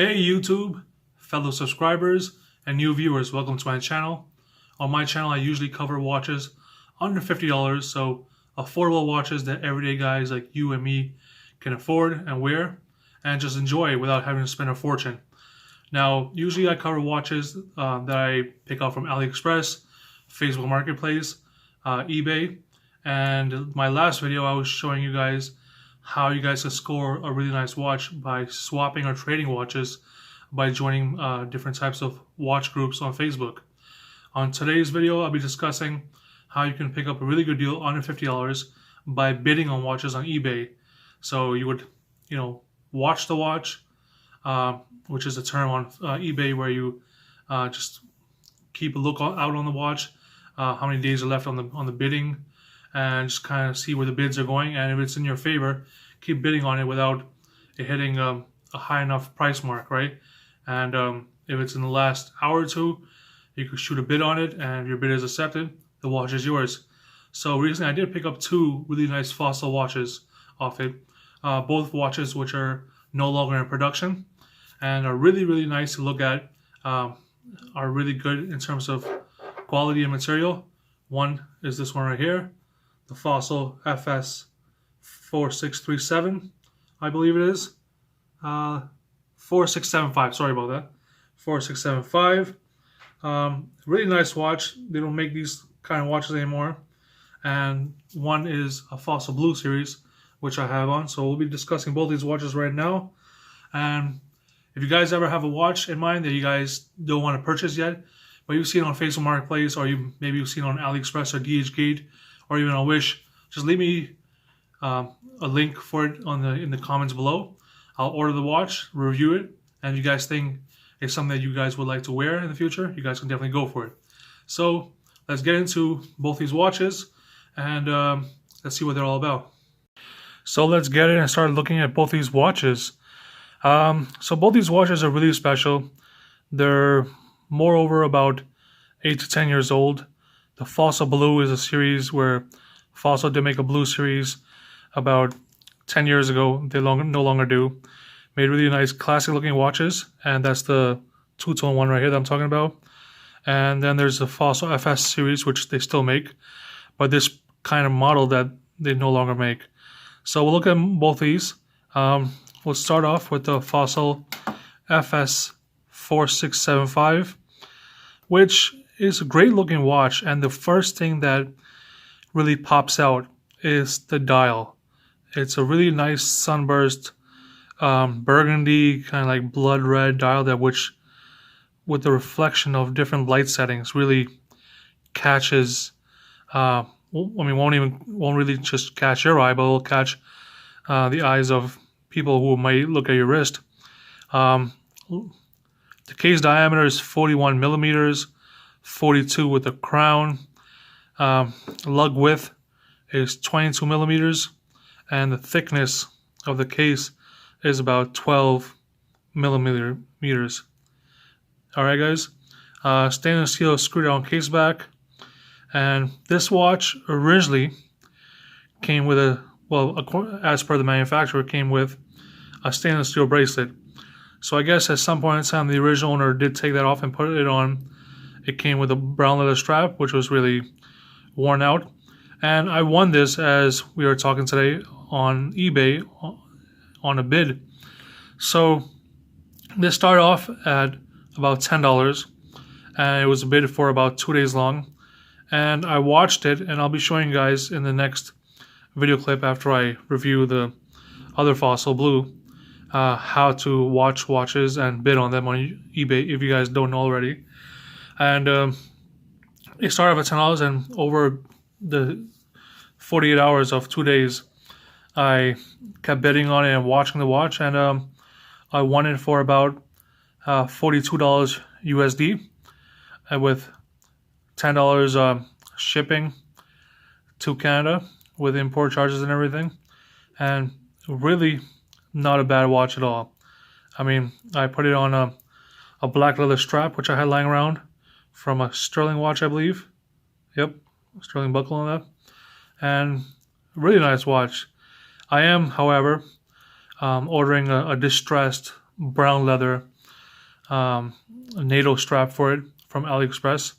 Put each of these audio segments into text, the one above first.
Hey YouTube, fellow subscribers and new viewers, welcome to my channel. On my channel I usually cover watches under $50, so affordable watches that everyday guys like you and me can afford and wear and just enjoy without having to spend a fortune. Now usually I cover watches that I pick up from AliExpress, Facebook Marketplace, eBay, and my last video I was showing you guys how you guys can score a really nice watch by swapping or trading watches by joining different types of watch groups on Facebook. On today's video, I'll be discussing how you can pick up a really good deal under $50 by bidding on watches on eBay. So you would, watch the watch, which is a term on eBay where you just keep a look out on the watch, how many days are left on the bidding, and just kind of see where the bids are going, and if it's in your favor, keep bidding on it without it hitting a high enough price mark, right? And if it's in the last hour or two, you could shoot a bid on it, and if your bid is accepted, the watch is yours. So recently I did pick up two really nice Fossil watches off it, both watches which are no longer in production and are really nice to look at, are really good in terms of quality and material. One is this one right here, the Fossil FS 4637, I believe it is. 4675, sorry about that. 4675. Really nice watch. They don't make these kind of watches anymore. And one is a Fossil Blue series, which I have on. So we'll be discussing both these watches right now. And if you guys ever have a watch in mind that you guys don't want to purchase yet, but you've seen on Facebook Marketplace, or maybe you've seen on AliExpress or DHgate, or even on Wish, just leave me a link for it in the comments below. I'll order the watch, review it, and if you guys think it's something that you guys would like to wear in the future, you guys can definitely go for it. So let's get into both these watches and let's see what they're all about. So let's get in and start looking at both these watches. So both these watches are really special. They're moreover about 8 to 10 years old. The Fossil Blue is a series where Fossil did make a blue series about 10 years ago. They no longer do. Made really nice classic looking watches, and that's the two-tone one right here that I'm talking about. And then there's the Fossil FS series, which they still make, but this kind of model that they no longer make. So we'll look at both these. We'll start off with the Fossil FS 4675, which is a great looking watch, and the first thing that really pops out is the dial. It's a really nice sunburst burgundy, kind of like blood red dial that which with the reflection of different light settings really catches won't really just catch your eye, but it'll catch the eyes of people who might look at your wrist. The case diameter is 41 millimeters, 42 with a crown. Lug width is 22 millimeters, and the thickness of the case is about 12 millimeters. Alright guys, stainless steel screw down case back, and this watch originally came with as per the manufacturer, came with a stainless steel bracelet. So I guess at some point in time the original owner did take that off and put it on. It came with a brown leather strap, which was really worn out. And I won this, as we are talking today, on eBay on a bid. So this started off at about $10, and it was a bid for about 2 days long. And I watched it, and I'll be showing you guys in the next video clip after I review the other Fossil Blue how to watch watches and bid on them on eBay if you guys don't know already. And it started off at $10, and over the 48 hours of 2 days, I kept bidding on it and watching the watch, and I won it for about $42 USD, and with $10 shipping to Canada with import charges and everything, and really not a bad watch at all. I mean, I put it on a black leather strap, which I had lying around from a Sterling watch, I believe. Yep, Sterling buckle on that. And really nice watch. I am, however, ordering a distressed brown leather NATO strap for it from AliExpress.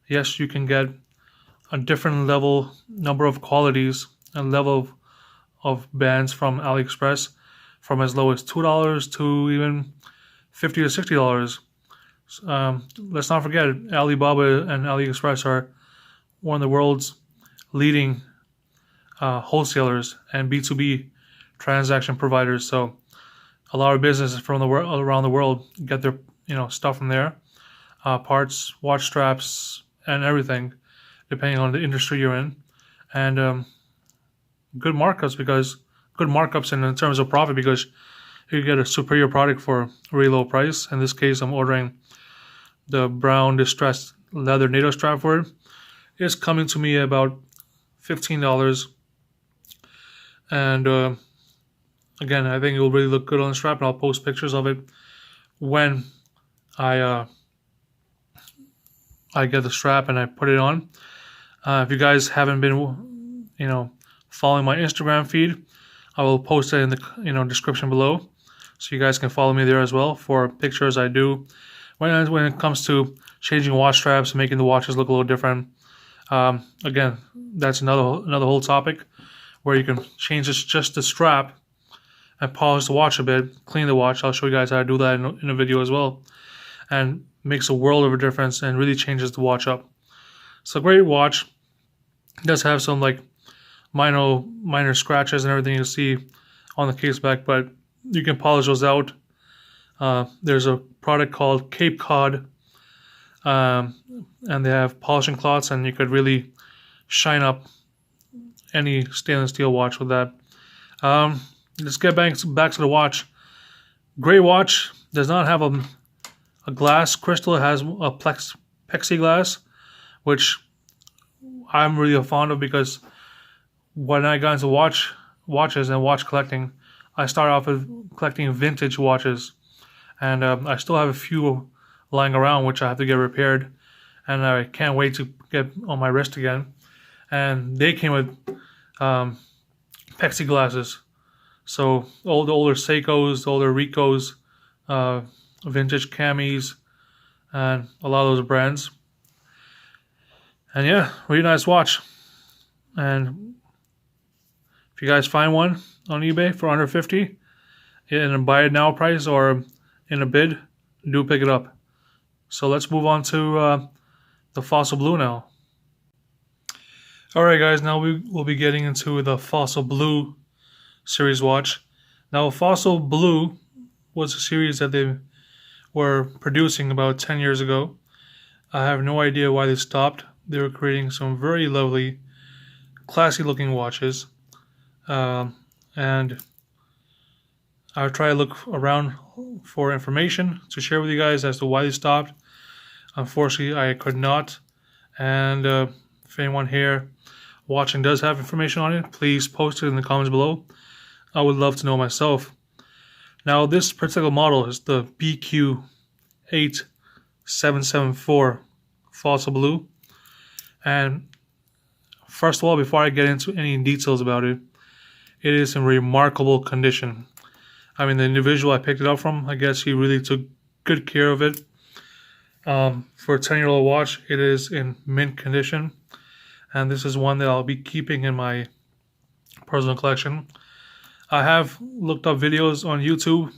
Yes, you can get a different number of qualities and level of bands from AliExpress, from as low as $2 to even $50 to $60. Let's not forget, Alibaba and AliExpress are one of the world's leading wholesalers and B2B transaction providers. So a lot of businesses from around the world get their stuff from there, parts, watch straps, and everything, depending on the industry you're in, and good markups in terms of profit, because you get a superior product for a really low price. In this case, I'm ordering the brown distressed leather NATO strap for it. It's coming to me about $15, and again, I think it will really look good on the strap, and I'll post pictures of it when I get the strap and I put it on. If you guys haven't been, following my Instagram feed, I will post it in the description below, so you guys can follow me there as well for pictures I do when it comes to changing watch straps, making the watches look a little different. Again, that's another whole topic where you can change just the strap and polish the watch a bit, clean the watch. I'll show you guys how to do that in a video as well, and makes a world of a difference and really changes the watch up. It's a great watch. It does have some minor scratches and everything you see on the case back, but you can polish those out. There's a product called Cape Cod, and they have polishing cloths, and you could really shine up any stainless steel watch with that. Let's get back to the watch. Great watch. Does not have a glass crystal. It has a plexiglass, which I'm really fond of, because when I got into watches and watch collecting, I started off with collecting vintage watches, and I still have a few lying around which I have to get repaired, and I can't wait to get on my wrist again. And they came with plexiglasses. So all the older Seikos, the older Ricos, vintage Camis, and a lot of those brands. And yeah, really nice watch. And if you guys find one on eBay for under 50 in a buy it now price or in a bid, do pick it up. So let's move on to the Fossil Blue now. Alright guys, now we will be getting into the Fossil Blue series watch. Now Fossil Blue was a series that they were producing about 10 years ago. I have no idea why they stopped. They were creating some very lovely, classy looking watches. And I'll try to look around for information to share with you guys as to why they stopped. Unfortunately, I could not. And if anyone here watching does have information on it, please post it in the comments below. I would love to know myself. Now, this particular model is the BQ8774 Fossil Blue. And first of all, before I get into any details about it, it is in remarkable condition. I mean, the individual I picked it up from, I guess he really took good care of it. For a 10-year-old watch, it is in mint condition. And this is one that I'll be keeping in my personal collection. I have looked up videos on YouTube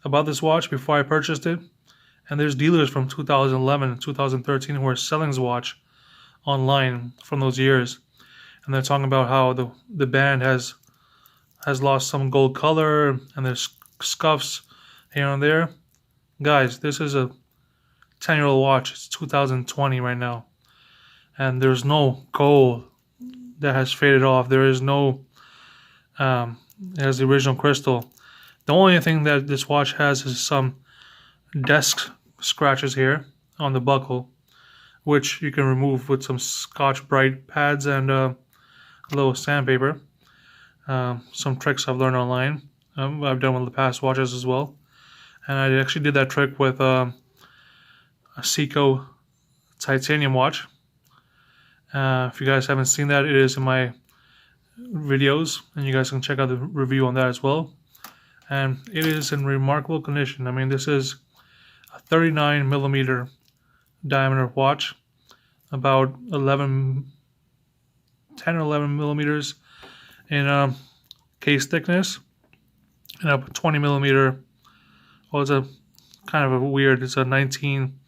about this watch before I purchased it. And there's dealers from 2011 and 2013 who are selling this watch online from those years. And they're talking about how the band has lost some gold color and there's scuffs here and there. Guys, this is a 10-year-old watch. It's 2020 right now. And there's no gold that has faded off. There is no... it has the original crystal. The only thing that this watch has is some desk scratches here on the buckle, which you can remove with some Scotch-Brite pads and a little sandpaper. Some tricks I've learned online. I've done with the past watches as well. And I actually did that trick with a Seiko titanium watch. If you guys haven't seen that, it is in my videos, and you guys can check out the review on that as well. and it is in remarkable condition. I mean, this is a 39 millimeter diameter watch, about 10 or 11 millimeters in case thickness, and a 20 millimeter. Well, it's a kind of a weird. It's a 19.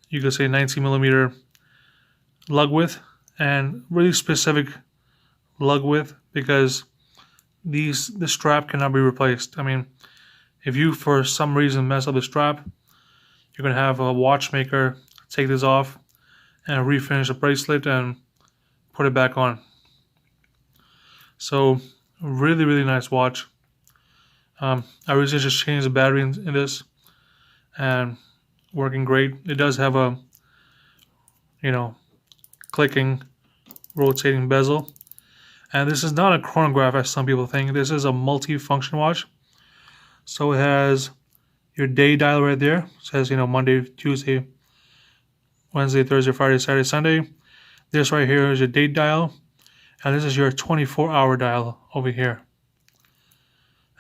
You could say 19 millimeter lug width, and really specific lug width because the strap cannot be replaced. I mean, if you for some reason mess up the strap, you're gonna have a watchmaker take this off and refinish the bracelet and put it back on. So really nice watch. I recently just changed the battery in this, and working great. It does have a clicking, rotating bezel. And this is not a chronograph as some people think. This is a multi-function watch. So it has your day dial right there. It says, Monday, Tuesday, Wednesday, Thursday, Friday, Saturday, Sunday. This right here is your date dial. And this is your 24-hour dial over here.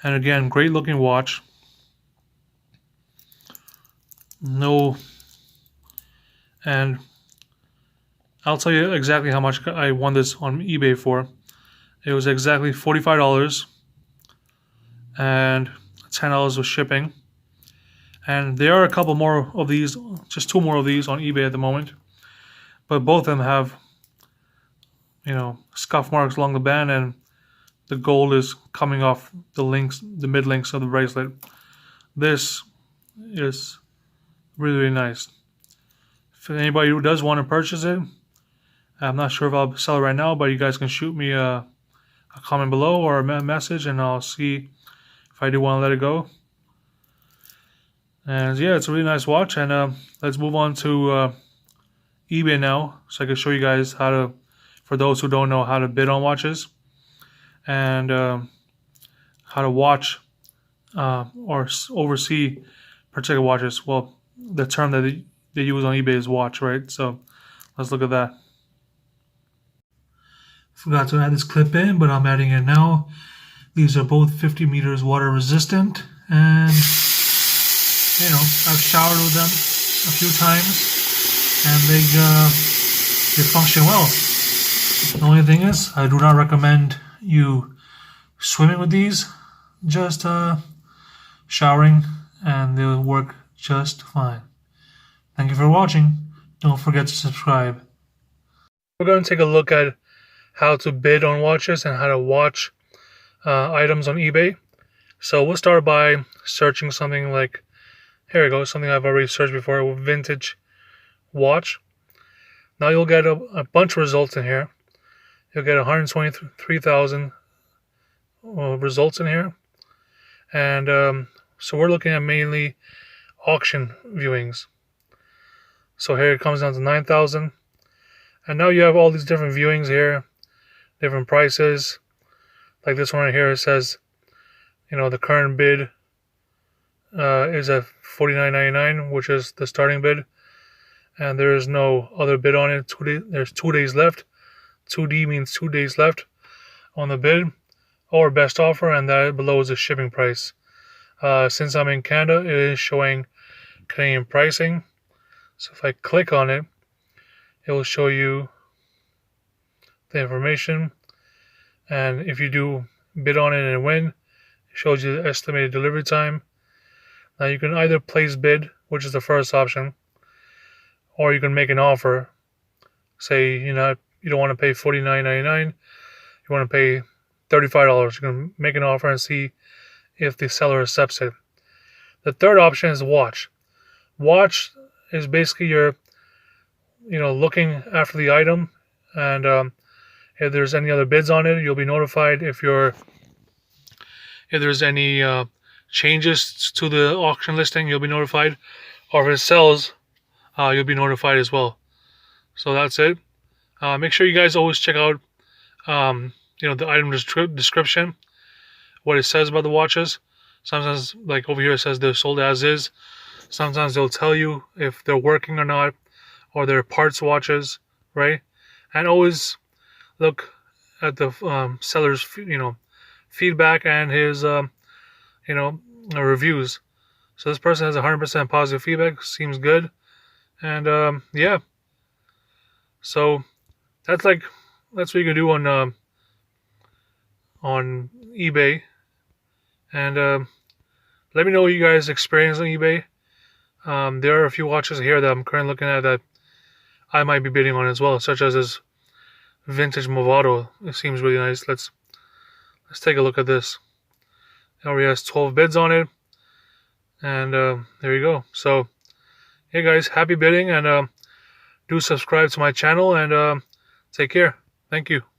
And again, great looking watch. And I'll tell you exactly how much I won this on eBay for. It was exactly $45 and $10 with shipping. And there are a couple more of these, just 2 more of these on eBay at the moment. But both of them have, scuff marks along the band, and the gold is coming off the mid links of the bracelet. This is really nice. If anybody who does want to purchase it, I'm not sure if I'll sell it right now, but you guys can shoot me a comment below or a message, and I'll see if I do want to let it go. And yeah, it's a really nice watch. And let's move on to eBay now, so I can show you guys how to, for those who don't know, how to bid on watches and how to watch or oversee particular watches. Well, the term that they use on eBay is watch, right? So let's look at that. Forgot to add this clip in, but I'm adding it now. These are both 50 meters water resistant, and I've showered with them a few times, and they function well. The only thing is, I do not recommend you swimming with these. Just showering, and they'll work just fine. Thank you for watching. Don't forget to subscribe. We're going to take a look at how to bid on watches and how to watch items on eBay. So we'll start by searching something like, here we go, something I've already searched before, a vintage watch. Now you'll get a bunch of results in here. You'll get 123,000 results in here. And so we're looking at mainly auction viewings. So here it comes down to 9,000. And now you have all these different viewings here, different prices. Like this one right here, it says, the current bid is at $49.99, which is the starting bid. And there is no other bid on it. There's 2 days left. 2D means 2 days left on the bid or best offer, and that below is the shipping price. Since I'm in Canada, it is showing Canadian pricing. So if I click on it, it will show you the information. And if you do bid on it and win, it shows you the estimated delivery time. Now you can either place bid, which is the first option, or you can make an offer. Say, you don't want to pay $49.99, you want to pay $35. You can make an offer and see if the seller accepts it. The third option is watch. Watch is basically your, looking after the item, and if there's any other bids on it, you'll be notified. If there's any changes to the auction listing, you'll be notified. Or if it sells, you'll be notified as well. So that's it. Make sure you guys always check out, the item description, what it says about the watches. Sometimes, like over here, it says they're sold as is. Sometimes they'll tell you if they're working or not, or they're parts watches, right? And always look at the seller's, feedback and his, reviews. So this person has 100% positive feedback. Seems good, and yeah. So that's like that's what you can do on eBay, and let me know what you guys experience on eBay. There are a few watches here that I'm currently looking at that I might be bidding on as well, such as this vintage Movado. It seems really nice. Let's take a look at this. It already has 12 bids on it, and there you go. So, hey guys, happy bidding, and do subscribe to my channel, and take care. Thank you.